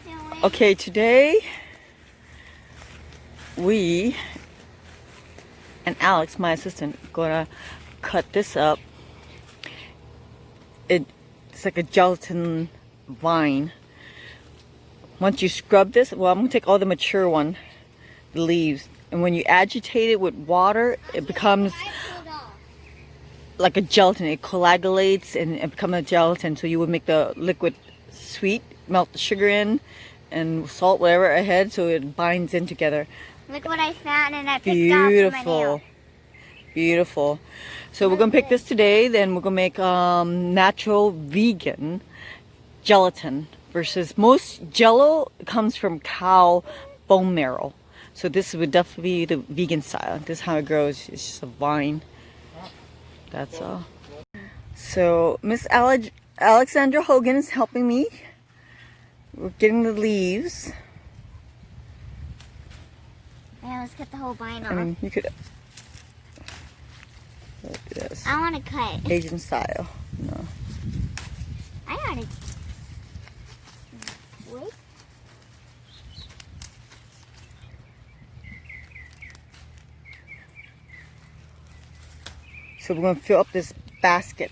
you doing? Okay, today we and Alex, my assistant, gonna cut this up. It's like a gelatin vine. Once you scrub this, well, I'm gonna take all the mature one, the leaves, and when you agitate it with water, it becomes like a gelatin. It coagulates and it becomes a gelatin. So you would make the liquid sweet, melt the sugar in, and salt, whatever ahead, so it binds in together. Look what I found, and I picked out for my nail. Beautiful. So we're gonna pick this today. Then we're gonna make natural vegan gelatin. Versus most jello comes from cow bone marrow. So this would definitely be the vegan style. This is how it grows. It's just a vine. That's all. So Miss Alexandra Hogan is helping me. We're getting the leaves. Yeah, let's cut the whole vine off. I mean, you could do this. I want to cut. Asian style. No. I want to. Wait. So we're going to fill up this basket.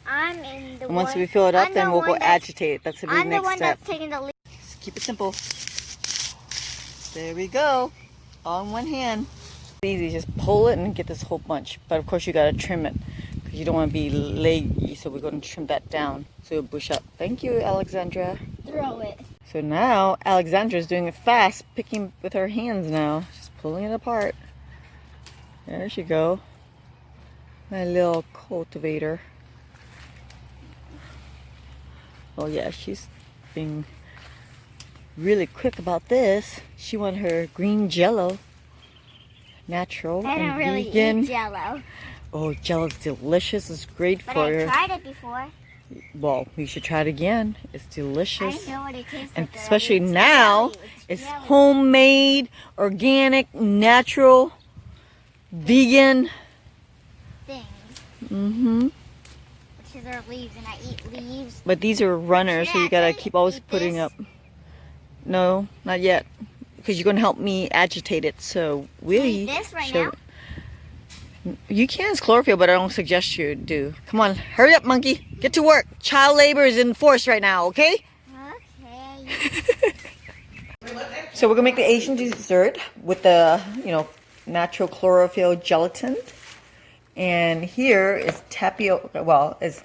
I'm in the And once one, we fill it up, I'm then the we'll one go that's- agitate it. That's the I'm the next one step. that's taking the leaf. Just keep it simple. There we go. All in one hand. Easy, just pull it and get this whole bunch. But of course you got to trim it because you don't want to be leggy. So we're going to trim that down so it'll bush up. Thank you, Alexandra. Throw it. So now Alexandra's doing it fast, picking with her hands now. Just pulling it apart. There she go. My little cultivator. Oh yeah, she's being really quick about this. She wanted her green jello. Natural I don't and really vegan. eat Jello, Oh, jello's delicious. It's great but for I you. tried it before. Well, you should try it again. It's I delicious. didn't know what it tastes And like. especially It's now, jelly. it's jelly. homemade, organic, natural, vegan. Things, Mm-hmm. which is our leaves, and I eat leaves. But these are runners, so you gotta keep always putting up. No, not yet. Because you're gonna help me agitate it. So we Eat this right show- now? You can, it's chlorophyll, but I don't suggest you do. Come on, hurry up, monkey. Get to work. Child labor is in force right now, okay? Okay. So we're gonna make the Asian dessert with the, natural chlorophyll gelatin. And here is tapioca, well, it's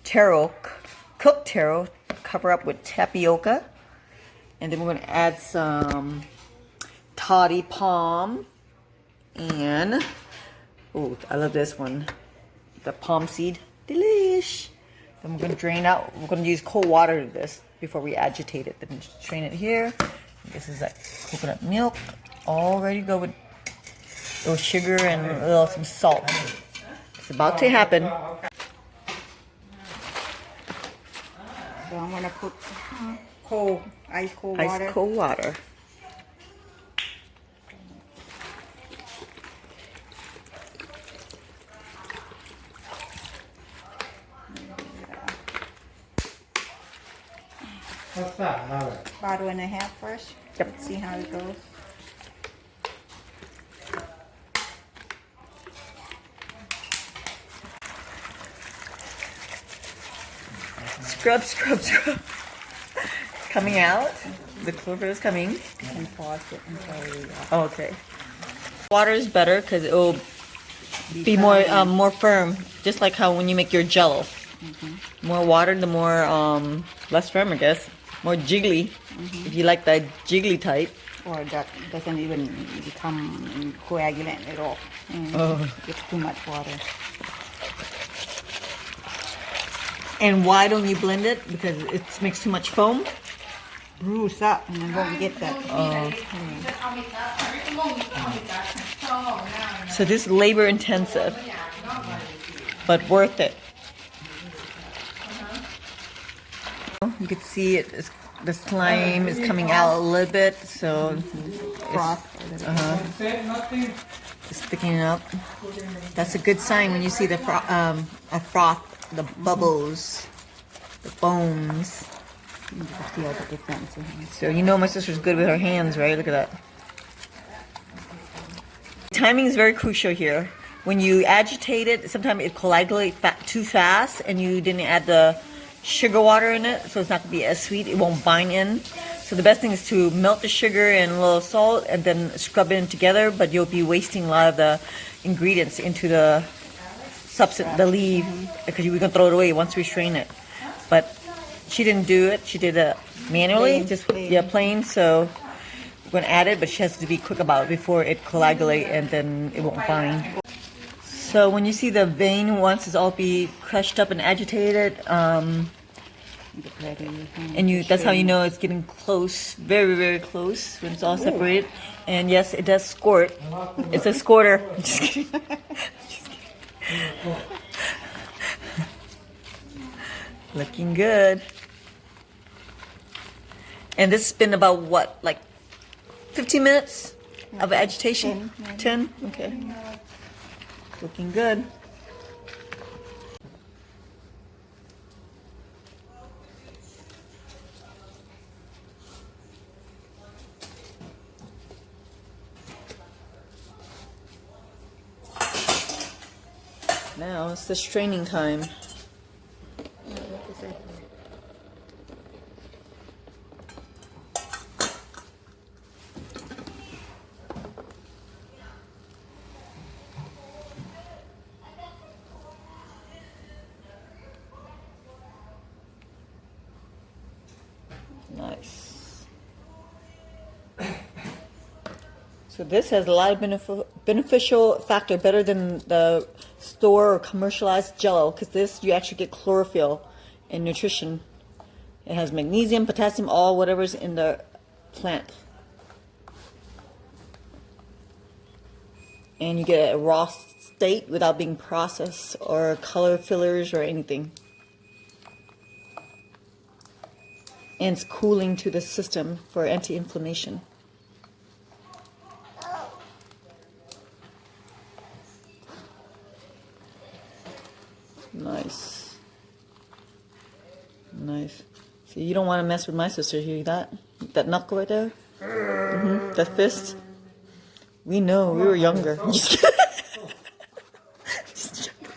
taro, cooked taro, cover up with tapioca. And then we're gonna add some toddy palm and, oh, I love this one, the palm seed, delish. Then we're gonna drain out, we're gonna use cold water to this before we agitate it. Then just drain it here. This is like coconut milk, all ready to go with a little sugar and a little some salt. It's about to happen. So I'm gonna put ice cold water. Ice cold water. What's that? Love it. Bottle and a half first. Yep. See how it goes. Scrub, scrub, scrub. It's coming out. The chlorophyll is coming. You can pause it until you Oh, okay. Water is better because it will be more firm. Just like how when you make your jello. More water, the more less firm, I guess. More jiggly. If you like that jiggly type. or that doesn't even become coagulant at all. Oh. It's too much water. And why don't you blend it? Because it makes too much foam. Bruise up and I won't get that. So this is labor intensive, but worth it. You can see it. The slime is coming out a little bit, so it's sticking up. That's a good sign when you see the froth, the bubbles, the foams. feel the difference. So you know my sister's good with her hands, right? Look at that. Timing is very crucial here. When you agitate it, sometimes it coagulates too fast and you didn't add the sugar water in it, so it's not going to be as sweet. It won't bind in. So the best thing is to melt the sugar and a little salt and then scrub it in together, but you'll be wasting a lot of the ingredients into the substance, the leaf, because we're going to throw it away once we strain it. But she didn't do it. She did it manually, plain. So we're going to add it, but she has to be quick about it before it coagulates and then it won't bind. So when you see the vein once it's all be crushed up and agitated, and that's how you know it's getting close, very, very close when it's all separated. And yes, it does squirt. It's a squirter. Just kidding. Just kidding. Looking good. And this has been about what, like 15 minutes of agitation? 10? Okay. Looking good. Now it's the straining time. Nice. So this has a lot of beneficial factor, better than the store or commercialized jello, because this you actually get chlorophyll and nutrition. It has magnesium, potassium, all whatever's in the plant. And you get a raw state without being processed or color fillers or anything. And it's cooling to the system for anti-inflammation. Nice. Nice. See, you don't want to mess with my sister. You hear that knuckle right there? That fist? We know, we were younger. Just kidding. Just joking.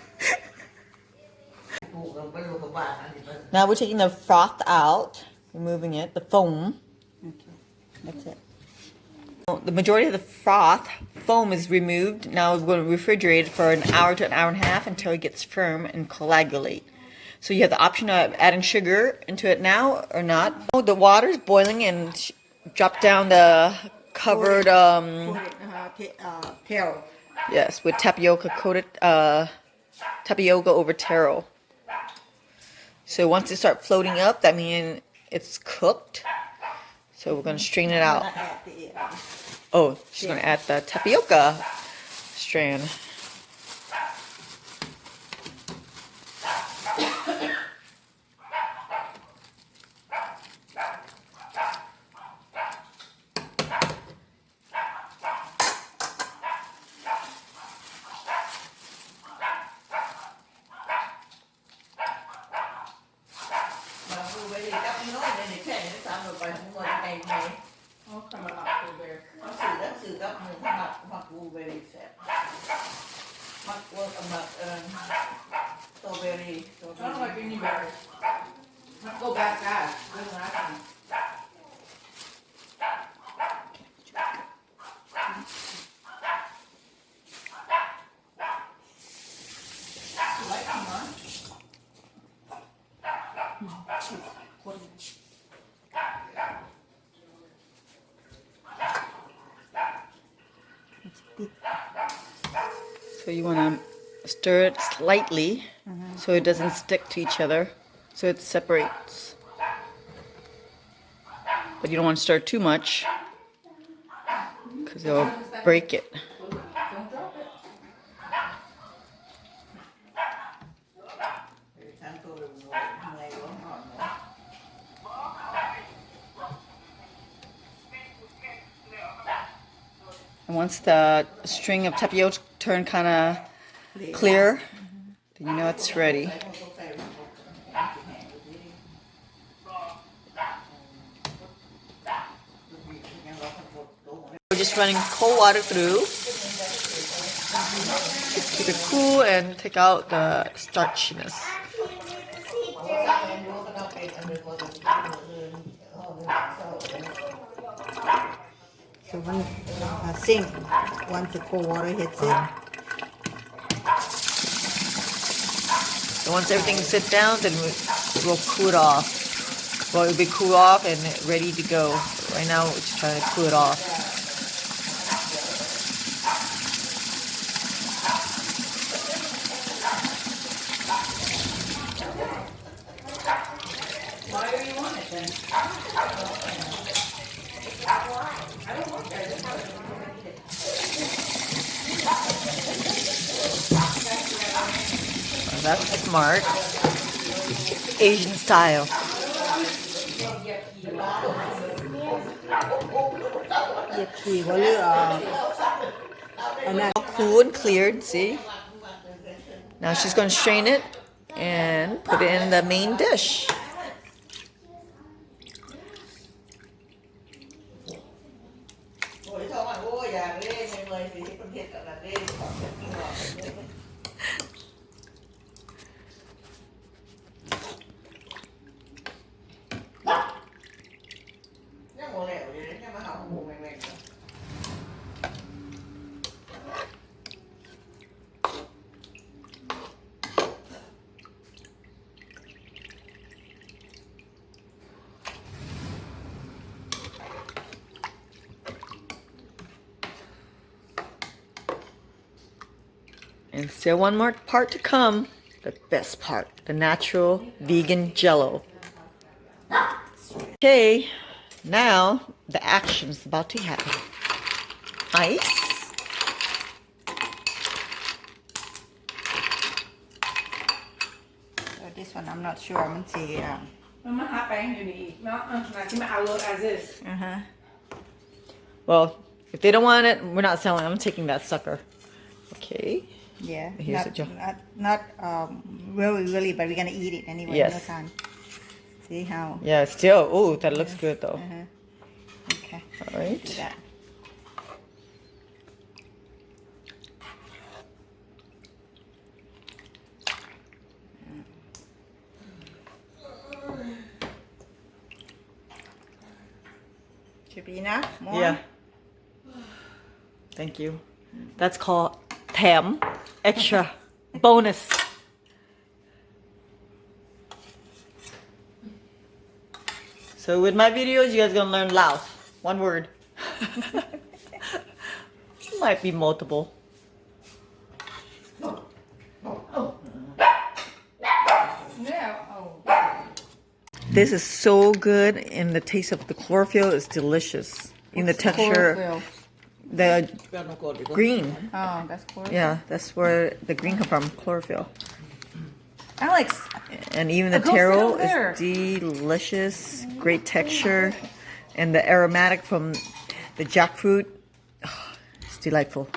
Now we're taking the froth out, removing it, the foam. Okay, that's it. The majority of the foam is removed. Now we're going to refrigerate it for an hour to an hour and a half until it gets firm and coagulate. So you have the option of adding sugar into it now or not. Oh, the water is boiling and drop down the covered Taro. yes, with tapioca coated tapioca over taro. So once it starts floating up, that means it's cooked. So we're going to strain it out. Oh, she's going to add the tapioca strand. Go back, guys. Good last one. So you want to stir it slightly so it doesn't stick to each other, so it separates. But you don't want to stir too much because it'll break it. And once the string of tapioca turn kind of clear, then you know it's ready. just running cold water through. Keep it cool and take out the starchiness. So when sink, once the cold water hits it, So once everything sits down, then we'll cool it off. Well, it'll be cool off and ready to go. Right now, we're just trying to cool it off. whatever you want it then. Oh, that's smart. Asian style. All cool and cleared, see? Now she's going to strain it and put it in the main dish. And still one more part to come. The best part, the natural vegan jello. Okay, now the action's about to happen. Ice. So this one I'm not sure มันสิ มันมาหาแป้งอยู่นี่อีกเนาะที่มาเอารถ as is Well, if they don't want it, we're not selling. I'm taking that sucker. Okay. yeah Here's not, the jar. not really but we're gonna eat it anyway Yes. no time. See how Yeah, still. Oh, that looks good though. okay All right. do that. Should be enough? More? Yeah. Thank you. That's called Tam. Extra. Bonus. So with my videos, you guys gonna learn Laos. One word. Might be multiple. This is so good, and the taste of the chlorophyll is delicious. In the texture, Chlorophyll. the green. Oh, that's chlorophyll. Yeah, that's where the green come from, chlorophyll. Alex, And even the Go sit taro over there. is delicious, great texture, and the aromatic from the jackfruit, it's delightful.